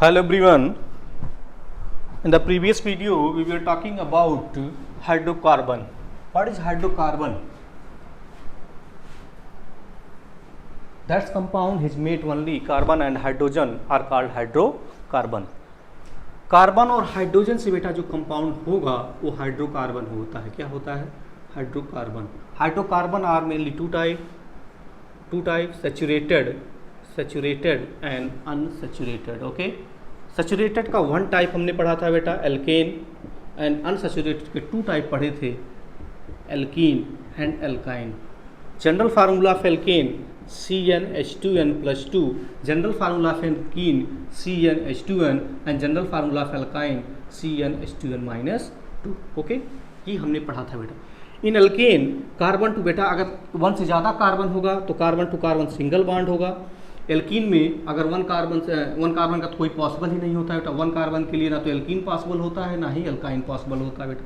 Hello everyone. In the previous video, we were talking about hydrocarbon. What is hydrocarbon? That compound is made only carbon and hydrogen are called hydrocarbon. Carbon और hydrogen से बेटा जो compound होगा वो hydrocarbon होता है. क्या होता है? Hydrocarbon. Hydrocarbon are mainly two type saturated and unsaturated. Okay, saturated का वन टाइप हमने पढ़ा था बेटा एल्केन, एंड अनसैचुरेटेड के टू टाइप पढ़े थे alkene and alkyne. General formula of alkane CnH2n+2, general formula of alkene CnH2n and general formula of alkyne CnH2n-2. Okay, ये हमने पढ़ा था बेटा. इन एल्केन कार्बन टू बेटा अगर वन से ज़्यादा कार्बन होगा तो carbon to carbon single bond होगा. एल्कीन में अगर वन कार्बन का तो कोई पॉसिबल ही नहीं होता है बेटा. वन कार्बन के लिए ना तो एल्कीन पॉसिबल होता है ना ही एल्काइन पॉसिबल होता है बेटा.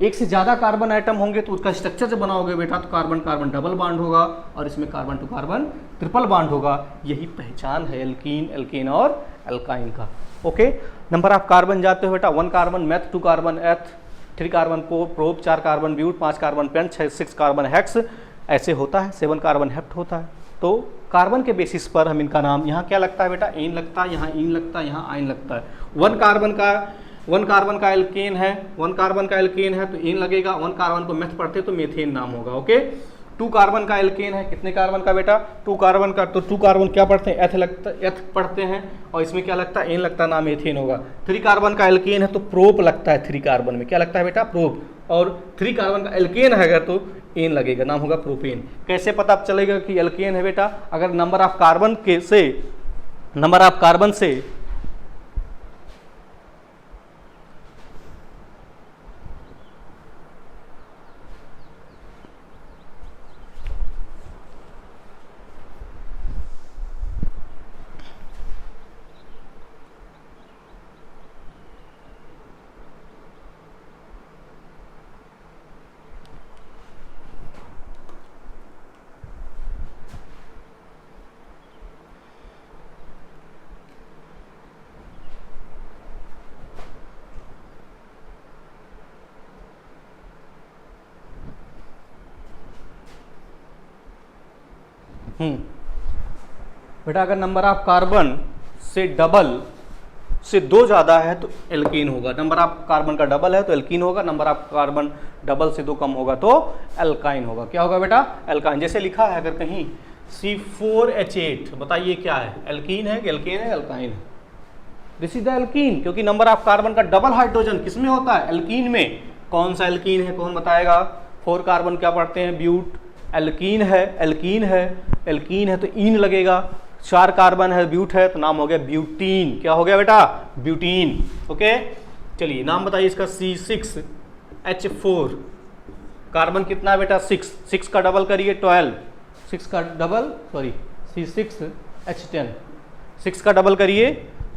एक से ज़्यादा कार्बन आइटम होंगे तो उसका स्ट्रक्चर जब बनाओगे बेटा तो कार्बन कार्बन डबल बॉन्ड होगा और इसमें carbon to carbon triple bond होगा. यही पहचान है एल्केन और एल्काइन का. ओके, नंबर ऑफ कार्बन जाते हो बेटा. 1 carbon meth, 2 carbon eth, 3 carbon prop, 4 carbon but, 5 carbon pent, 6 carbon hex, ऐसे होता है. 7 कार्बन हेप्ट होता है. तो कार्बन के बेसिस पर हम इनका नाम, यहाँ क्या लगता है बेटा? एन लगता है, यहाँ इन लगता है, यहाँ आइन लगता है. 1 कार्बन का एल्केन है, 1 कार्बन का एल्केन है तो एन लगेगा. 1 कार्बन को मेथ पढ़ते तो मेथेन नाम होगा. ओके, 2 कार्बन का एल्केन है, कितने कार्बन का बेटा? 2 कार्बन का. तो 2 कार्बन क्या पढ़ते हैं? एथ पढ़ते हैं और इसमें क्या लगता है? एन लगता है, नाम मेथेन होगा. 3 कार्बन का एल्केन है तो प्रोप लगता है. 3 कार्बन में क्या लगता है बेटा? प्रोप. और 3 कार्बन का एल्केन है अगर तो एन लगेगा, नाम होगा प्रोपेन. कैसे पता चलेगा कि एल्केन है बेटा? अगर नंबर ऑफ कार्बन से बेटा अगर नंबर ऑफ कार्बन से डबल से 2 ज़्यादा है तो एल्कीन होगा. नंबर ऑफ कार्बन का डबल है तो एल्कीन होगा. नंबर ऑफ कार्बन डबल से 2 कम होगा तो एल्काइन होगा. क्या होगा बेटा? एल्काइन. जैसे लिखा है अगर कहीं C4H8, बताइए क्या है? एल्कीन है कि एल्केन है? एल्काइन है. दिस इज द एल्कीन, क्योंकि नंबर ऑफ कार्बन का डबल हाइड्रोजन किसमें होता है? एल्कीन में. कौन सा एल्कीन है? कौन बताएगा? 4 कार्बन क्या पढ़ते हैं? ब्यूट. एल्कीन है तो इन लगेगा. 4 कार्बन है, ब्यूट है तो नाम हो गया ब्यूटीन. क्या हो गया बेटा? ब्यूटीन. ओके, चलिए नाम बताइए इसका. C6H4 कार्बन कितना है बेटा? 6 का डबल करिए 12. 6 का डबल C6H10, 6 का डबल करिए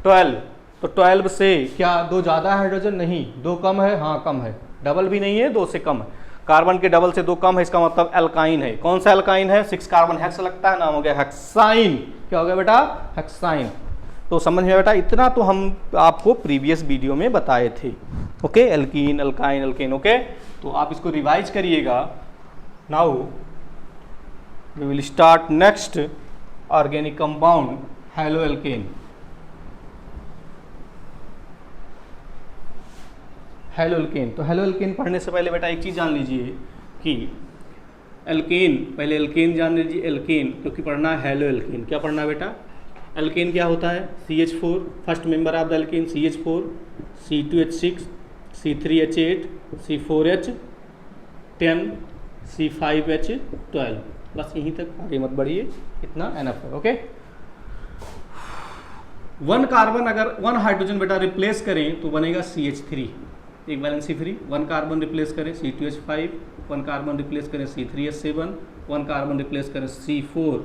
12. तो 12 से क्या 2 ज़्यादा हाइड्रोजन? नहीं. 2 कम है? हाँ कम है. डबल भी नहीं है, 2 से कम है. कार्बन के डबल से 2 कम है, इसका मतलब एल्काइन है. कौन सा एल्काइन है? 6 कार्बन हेक्स लगता है, नाम हो गया हेक्साइन. क्या हो गया बेटा? हेक्साइन. तो समझ में बेटा, इतना तो हम आपको प्रीवियस वीडियो में बताए थे. Okay, alkene, alkyne, alkane. Okay, तो आप इसको रिवाइज करिएगा. Now we will start next organic compound haloalkane. Haloalkane. तो हैलो एल्केन पढ़ने से पहले बेटा एक चीज़ जान लीजिए कि एल्केन, पहले एल्केन जान लीजिए. एल्केन क्योंकि पढ़ना है हैलो एल्केन. क्या पढ़ना है बेटा? एल्केन क्या होता है? CH4 first member of the alkene. CH4, C2H6, C3H8, C4H10, C5H12. बस यहीं तक, आगे मत बढ़िए, इतना एनफ है. ओके, 1 कार्बन अगर 1 हाइड्रोजन बेटा रिप्लेस करें तो बनेगा CH3, एक वैलेंसी फ्री. 1 कार्बन रिप्लेस करें C2H5, 1 कार्बन रिप्लेस करें C3H7, 1 कार्बन रिप्लेस करें C4,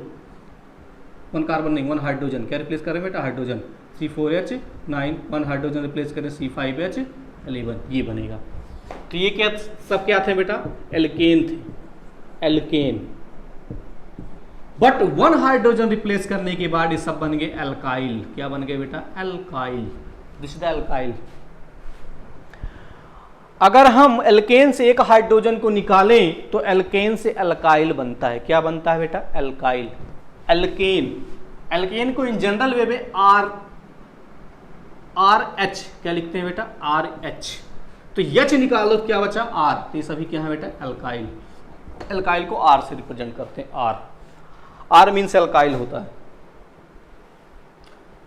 1 कार्बन नहीं 1 हाइड्रोजन. क्या रिप्लेस करें बेटा? हाइड्रोजन. C4H9, 1 हाइड्रोजन रिप्लेस करें C5H11. ये बनेगा. तो ये क्या सब क्या थे बेटा? एल्केन थे. Alkane. But one hydrogen replace करने के बाद ये सब बन गए एल्काइल। क्या बन गए बेटा? Alkyl. This is the alkyl. अगर हम एल्केन से एक हाइड्रोजन को निकालें तो एल्केन से एल्काइल बनता है। क्या बनता है बेटा? एल्काइल। एल्केन, एल्केन को इन जनरल वे में आर एच क्या लिखते हैं बेटा? R H. तो एच निकालो तो क्या बचा? आर। तो ये सभी क्या है बेटा? एल्काइल। एल्काइल को आर से रिप्रेजेंट करते हैं। आर, आर मीन्स एल्काइल होता है।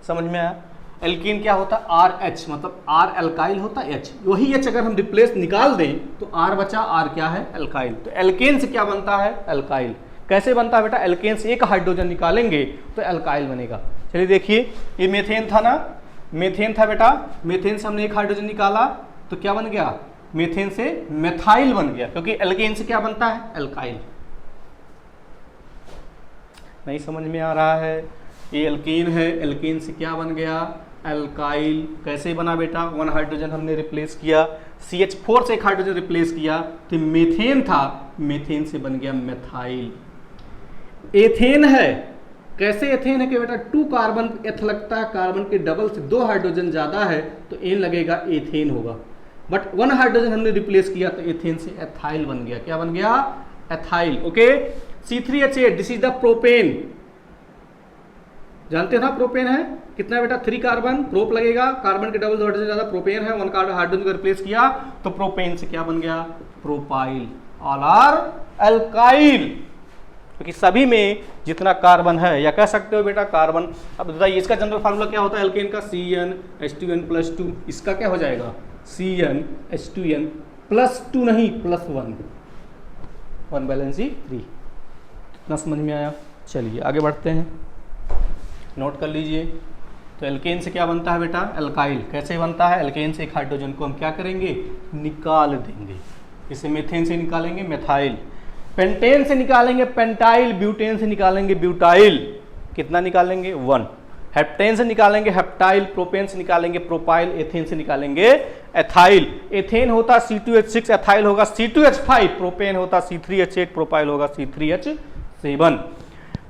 समझ में आया? एल्कीन क्या होता है? आर एच, मतलब आर एल्काइल होता है, एच। वही एच अगर हम रिप्लेस निकाल दें तो आर बचा, आर क्या है? एल्काइल। तो एल्केन से क्या बनता है? एल्काइल। कैसे बनता है बेटा? एल्केन से एक हाइड्रोजन निकालेंगे तो एल्काइल बनेगा। चलिए देखिए, ये मेथेन था ना, मेथेन था बेटा। मेथेन से हमने एक हाइड्रोजन निकाला तो क्या बन गया? मेथेन से मेथाइल बन गया, क्योंकि एल्केन से क्या बनता है? एल्काइल। नहीं समझ में आ रहा है? ये एल्कीन है, एल्कीन से क्या बन गया? एल्काइल। कैसे बना बेटा? वन हाइड्रोजन हमने रिप्लेस किया, CH4 से एक हाइड्रोजन रिप्लेस किया तो मेथेन था, मेथेन से बन गया मेथाइल। एथेन है। कैसे एथेन है कि बेटा 2 कार्बन एथ लगता है, कार्बन के डबल से 2 हाइड्रोजन ज्यादा है तो एन लगेगा, एथेन होगा। बट 1 हाइड्रोजन हमने रिप्लेस किया तो एथेन से एथाइल बन गया। क्या बन गया? Ethyl. Okay. C3H8, this is the propane. जानते हो ना प्रोपेन है कितना बेटा? 3 कार्बन, प्रोप लगेगा, कार्बन के डबल हाइड्रोजन ज्यादा, प्रोपेन है। 1 कार्बन हाइड्रोजन को रिप्लेस किया तो प्रोपेन से क्या बन गया? प्रोपाइल। ऑल आर एल्काइल, क्योंकि सभी में जितना कार्बन है, या कह सकते हो बेटा कार्बन। अब बताइए इसका जनरल फार्मूला क्या होता है एल्केन का? CnH2n+2। इसका क्या हो जाएगा? CnH2n+2 नहीं, +1, 1 बैलेंस ही 3। इतना समझ में आया? चलिए आगे बढ़ते हैं, नोट कर लीजिए। तो एल्केन से क्या बनता है बेटा? एल्काइल। कैसे बनता है? एल्केन से एक हाइड्रोजन को हम क्या करेंगे? निकाल देंगे। इसे मेथेन से निकालेंगे मेथाइल, पेंटेन से निकालेंगे पेंटाइल, ब्यूटेन से निकालेंगे ब्यूटाइल। कितना निकालेंगे? 1। हेप्टेन से निकालेंगे हेप्टाइल, प्रोपेन से निकालेंगे प्रोपाइल, एथेन से निकालेंगे एथाइल। एथेन होता C2H6, एथाइल होगा C2H5, प्रोपेन होता C3H8, प्रोपाइल होगा C3H7।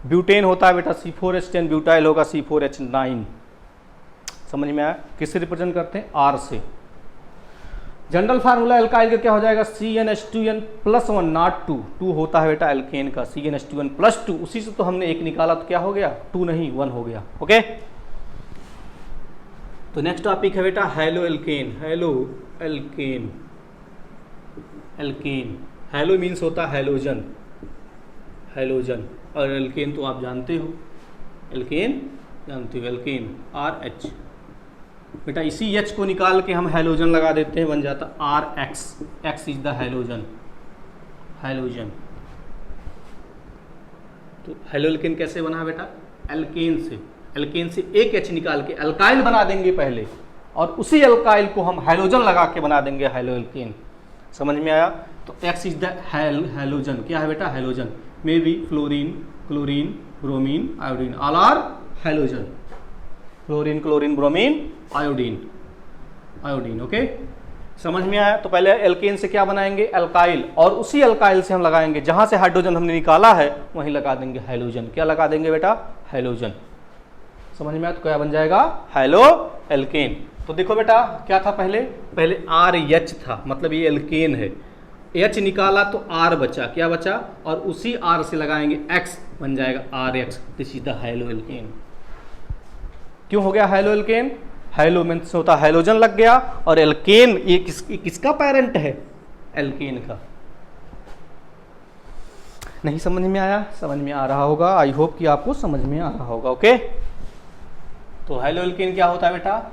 ब्यूटेन होता है बेटा C4H10, ब्यूटाइल होगा C4H9। समझ में आया? किससे रिप्रेजेंट करते हैं? आर से। जनरल फार्मूला एल्काइल का क्या हो जाएगा? CnH2n+1 not 2। 2 होता है बेटा एल्केन का, CnH2n+2। उसी से तो हमने एक निकाला तो क्या हो गया? 2 नहीं 1 हो गया। ओके। तो नेक्स्ट टॉपिक है बेटा haloalkane. Haloalkane. Alkane, halo means होता है हैलोजन, हैलोजन। और एल्केन तो आप जानते हो, एल्केन जानते हो, एल्केन RH बेटा। इसी H को निकाल के हम हैलोजन लगा देते हैं, बन जाता RH। X is the halogen, halogen. तो हैलो एल्केन कैसे बना बेटा? एल्केन से, एल्केन से एक H निकाल के अल्काइल बना देंगे पहले, और उसी अल्काइल को हम हैलोजन लगा के बना देंगे हैलो एल्केन। समझ में आया? तो X इज द हैलोजन। क्या है बेटा? Halogen. May be fluorine, chlorine, bromine, iodine, all are halogen. Fluorine, chlorine, bromine, iodine, iodine. Okay, समझ में आया? तो पहले एल्केन से क्या बनाएंगे? एल्काइल, और उसी एल्काइल से हम लगाएंगे, जहां से हाइड्रोजन हमने निकाला है वहीं लगा देंगे हैलोजन। क्या लगा देंगे बेटा? हैलोजन। समझ में आया? तो क्या बन जाएगा? Haloalkane. तो देखो बेटा क्या था पहले? पहले RH था, मतलब ये एल्केन है। H निकाला तो R बचा, क्या बचा? और उसी R से लगाएंगे X, बन जाएगा RH। This is the haloalkane. क्यों हो गया हैलो एल्केन? हैलो मीन्स होता हैलोजन लग गया, और एल्केन ये किसका पेरेंट है? एल्केन का। नहीं समझ में आया? समझ में आ रहा होगा, आई होप कि आपको समझ में आ रहा होगा। ओके। तो हैलो एल्केन क्या होता है बेटा?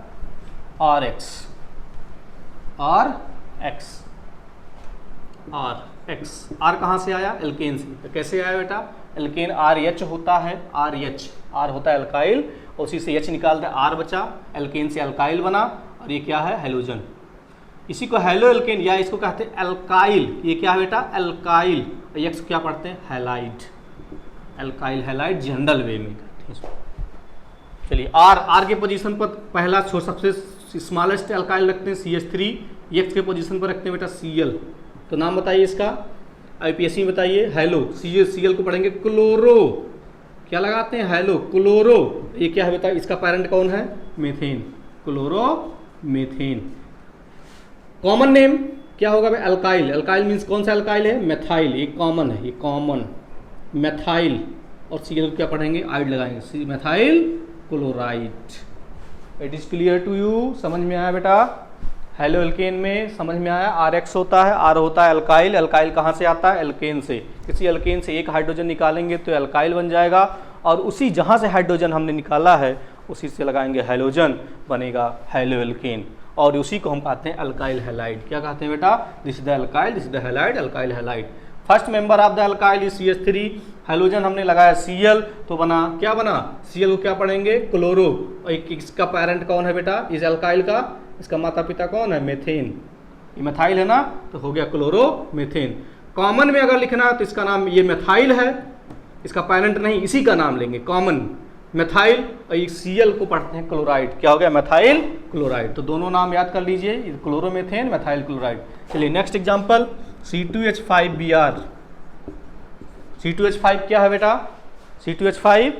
RH, RH, RH। R कहाँ से आया? एल्केन से। तो कैसे आया बेटा? एल्केन RH होता है, RH, R होता है एल्काइल, उसी से H निकालते हैं, R बचा, एल्केन से एल्काइल बना, और ये क्या है? हैलोजन। इसी को हैलो एल्केन या इसको कहते हैं एल्काइल। ये क्या है बेटा? एल्काइल। X क्या पढ़ते हैं? हैलाइड, एल्काइल हैलाइड जनरल वे में कहते हैं। चलिए R के पोजीशन पर पहला सबसे स्मॉलेस्ट एल्काइल रखते हैं CH3, X के पोजीशन पर रखते हैं बेटा Cl। तो नाम बताइए इसका, IPSC में बताइए। हैलो, Cl को पढ़ेंगे क्लोरो, क्या लगाते हैं, हेलो क्लोरो, ये क्या है बेटा, इसका पेरेंट कौन है, methane, chloro methane. Common name क्या होगा भाई, अल्काइल, अल्काइल मीन्स कौन सा अल्काइल है, मेथाइल, ये कॉमन है, ये कॉमन मेथाइल, और सीएल क्या पढ़ेंगे, आइड लगाएंगे, C methyl chloride. It is clear to you, समझ में आया बेटा। हेलो एल्केन में समझ में आया, RX होता है, R होता है अल्काइल, अल्काइल कहाँ से आता है, एल्केन से, किसी एल्केन से एक हाइड्रोजन निकालेंगे तो अल्काइल बन जाएगा, और उसी जहाँ से हाइड्रोजन हमने निकाला है उसी से लगाएंगे हैलोजन, बनेगा हेलो एल्केन, और उसी को हम कहते हैं अल्काइल हैलाइड। क्या कहते हैं बेटा, this is the alkyl, this is the halide, alkyl halide. First member of the alkyl is CH3, halogen हमने लगाया Cl, तो बना क्या बना, Cl को क्या पढ़ेंगे, क्लोरो, और इसका पेरेंट कौन है बेटा, इस अल्काइल का, इसका माता पिता कौन है, मेथेन, ये मेथाइल है ना, तो हो गया क्लोरो मीथेन। कॉमन में अगर लिखना है तो इसका नाम ये मेथाइल है, इसका पेरेंट नहीं, इसी का नाम लेंगे कॉमन मेथाइल, और ये Cl को पढ़ते हैं क्लोराइड, क्या हो गया, मेथाइल क्लोराइड। तो दोनों नाम याद कर लीजिए, क्लोरोमीथेन, मेथाइल क्लोराइड। चलिए नेक्स्ट एग्जांपल, C2H5Br। C2H5 क्या है बेटा, C2H5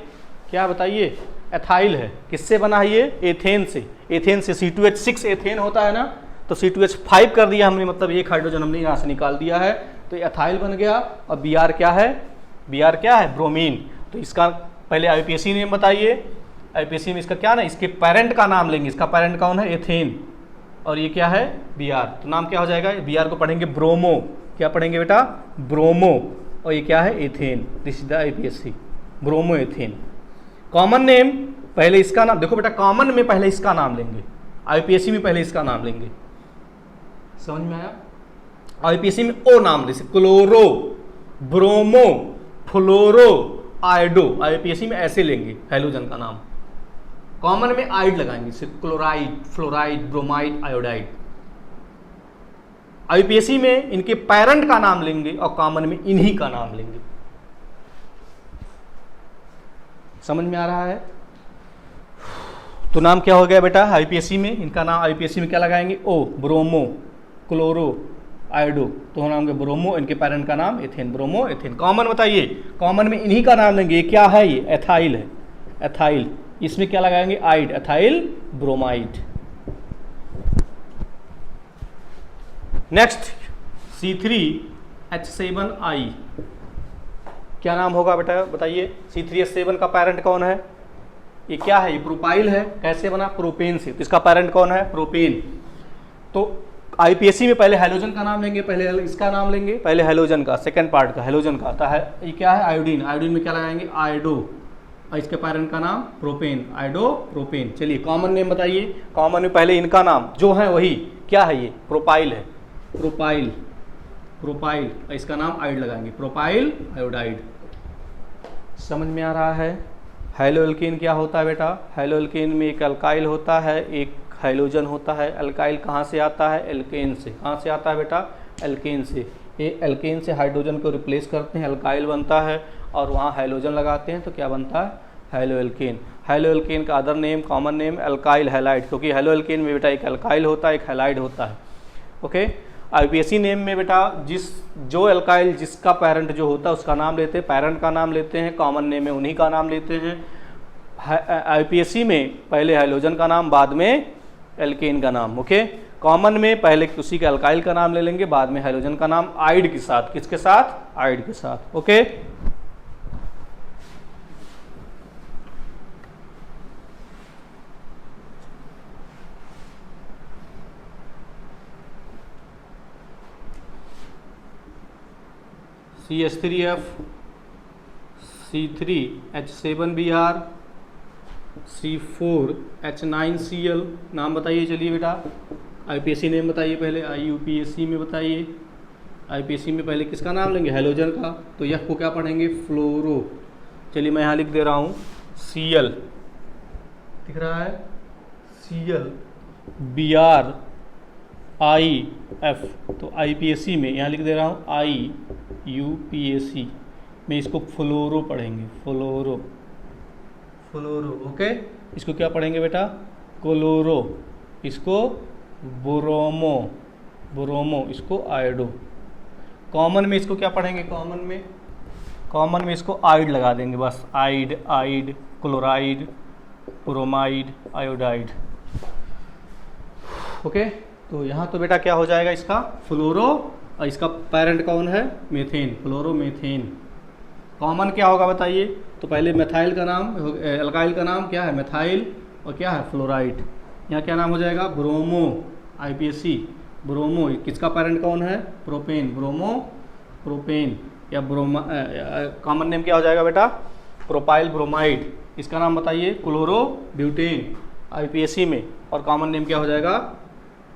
क्या बताइए, एथाइल है, किससे बना है ये, एथेन से, एथेन से, C2H6 एथेन होता है ना, तो C2H5 कर दिया हमने, मतलब एक हाइड्रोजन हमने यहाँ से निकाल दिया है, तो एथाइल बन गया। और Br क्या है, Br क्या है, ब्रोमीन। तो इसका पहले IUPAC नेम बताइए, IUPAC में इसका क्या ना, इसके पेरेंट का नाम लेंगे, इसका पेरेंट कौन है, एथेन, और ये क्या है, Br, तो नाम क्या हो जाएगा, Br को पढ़ेंगे ब्रोमो, क्या पढ़ेंगे बेटा, ब्रोमो, और ये क्या है, ethane, this is the IUPAC, bromo ethane. Common name पहले इसका नाम, देखो बेटा कॉमन में पहले इसका नाम लेंगे, IUPAC में पहले इसका नाम लेंगे, समझ में आया। IUPAC में ओ नाम, जैसे क्लोरो, ब्रोमो, फ्लोरो, आयोडो, IUPAC में ऐसे लेंगे हैलोजन का नाम। कॉमन में आइड लगाएंगे, जैसे chloride, fluoride, bromide, iodide. IUPAC में इनके पेरेंट का नाम लेंगे और कॉमन में इन्हीं का नाम लेंगे। समझ में आ रहा है। तो नाम क्या हो गया बेटा, IUPAC में इनका नाम, IUPAC में क्या लगाएंगे, ओ, ब्रोमो, क्लोरो, आयोडो, तो नाम के ब्रोमो, इनके पेरेंट का नाम एथेन, ब्रोमो एथेन। कॉमन बताइए, कॉमन में इन्हीं का नाम लेंगे, ये क्या है, ये एथाइल है, एथाइल, इसमें क्या लगाएंगे, आइड, एथाइल ब्रोमाइड। नेक्स्ट C3H7I, क्या नाम होगा बेटा बताइए, C3H7 का पेरेंट कौन है, ये क्या है, ये प्रोपाइल है, कैसे बना, प्रोपेन से, तो इसका पेरेंट कौन है, प्रोपेन। तो IUPAC में पहले हैलोजन का नाम लेंगे, पहले इसका नाम लेंगे, पहले हैलोजन का, सेकंड पार्ट का हैलोजन का, तो है ये क्या है, आयोडीन, आयोडीन में क्या लगाएंगे, आयोडो, और इसके पेरेंट का नाम प्रोपेन, आयोडो प्रोपेन। चलिए कॉमन नेम बताइए, कॉमन में पहले इनका नाम जो है वही क्या है, ये प्रोपाइल है, प्रोपाइल, प्रोपाइल, और इसका नाम आइड लगाएंगे, प्रोपाइल आयोडाइड। समझ में आ रहा है। हेलो एल्केन क्या होता है बेटा, हेलो एल्केन में एक अल्काइल होता है, एक हाइलोजन होता है। अल्काइल कहाँ से आता है, एल्केन से, कहाँ से आता है बेटा, एल्केन से। ये एल्केन से हाइड्रोजन को रिप्लेस करते हैं, अल्काइल बनता है, और वहाँ हाइलोजन लगाते हैं तो क्या बनता है, हेलो एल्केन। हेलो एल्केन का other name, common name alkyl halide, क्योंकि हेलो एल्केन में बेटा एक अल्काइल होता है, एक हैलाइड होता है। ओके, IUPAC नेम में बेटा जो अल्काइल जिसका पेरेंट जो होता है उसका नाम लेते हैं, पेरेंट का नाम लेते हैं, कॉमन नेम में उन्हीं का नाम लेते हैं। IUPAC में पहले हाइलोजन का नाम, बाद में एल्केन का नाम। ओके, कॉमन में पहले उसी के अल्काइल का नाम ले लेंगे, बाद में हाइलोजन का नाम, आइड के साथ, किसके साथ, आइड के साथ। Okay, CH3F, C3H7Br, C4H9Cl। नाम बताइए चलिए बेटा, IUPAC नेम बताइए पहले, IUPAC में बताइए, IUPAC में पहले किसका नाम लेंगे, हैलोजन का, तो यह को क्या पढ़ेंगे, फ्लोरो। चलिए मैं यहाँ लिख दे रहा हूँ Cl, दिख रहा है Cl, Br, IF, तो IUPAC में यहाँ लिख दे रहा हूँ IUPAC में इसको फ्लोरो पढ़ेंगे, फ्लोरो, फ्लोरो। ओके, इसको क्या पढ़ेंगे बेटा, क्लोरो, इसको ब्रोमो, ब्रोमो, इसको आयोडो। कॉमन में इसको क्या पढ़ेंगे, कॉमन में कॉमन में इसको आइड लगा देंगे बस, आइड, आइड, क्लोराइड, ब्रोमाइड, आयोडाइड। ओके, तो यहाँ तो बेटा क्या हो जाएगा इसका फ्लोरो, और इसका पेरेंट कौन है, मीथेन, फ्लोरोमीथेन। कॉमन क्या होगा बताइए, तो पहले मेथाइल का नाम, अल्काइल का नाम क्या है, मेथाइल, और क्या है, फ्लोराइड। यहाँ क्या नाम हो जाएगा, ब्रोमो, IPSC, ब्रोमो। किसका पेरेंट कौन है, प्रोपेन, ब्रोमो प्रोपेन, या ब्रोमा, कॉमन नेम क्या हो जाएगा बेटा, प्रोपाइल ब्रोमाइड। इसका नाम बताइए, क्लोरो ब्यूटेन, IPSC में। और कॉमन नेम क्या हो जाएगा,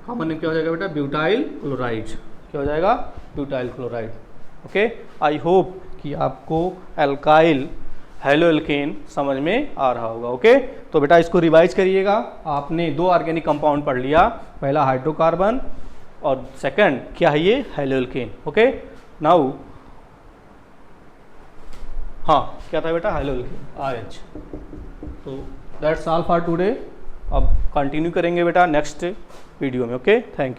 कॉमन नेम क्या हो जाएगा बेटा, ब्यूटाइल क्लोराइड। क्या हो जाएगा, butyl chloride. Okay, I hope कि आपको एल्काइल हेलो एल्केन समझ में आ रहा होगा। ओके, तो बेटा इसको रिवाइज करिएगा। आपने 2 ऑर्गेनिक कंपाउंड पढ़ लिया, पहला हाइड्रोकार्बन और सेकंड क्या है, ये हेलो एल्केन। ओके, नाउ हाँ क्या था बेटा, हेलो एल्केन, RH। तो दैट्स ऑल फॉर टुडे। अब कंटिन्यू करेंगे बेटा नेक्स्ट वीडियो में। Okay, thank you.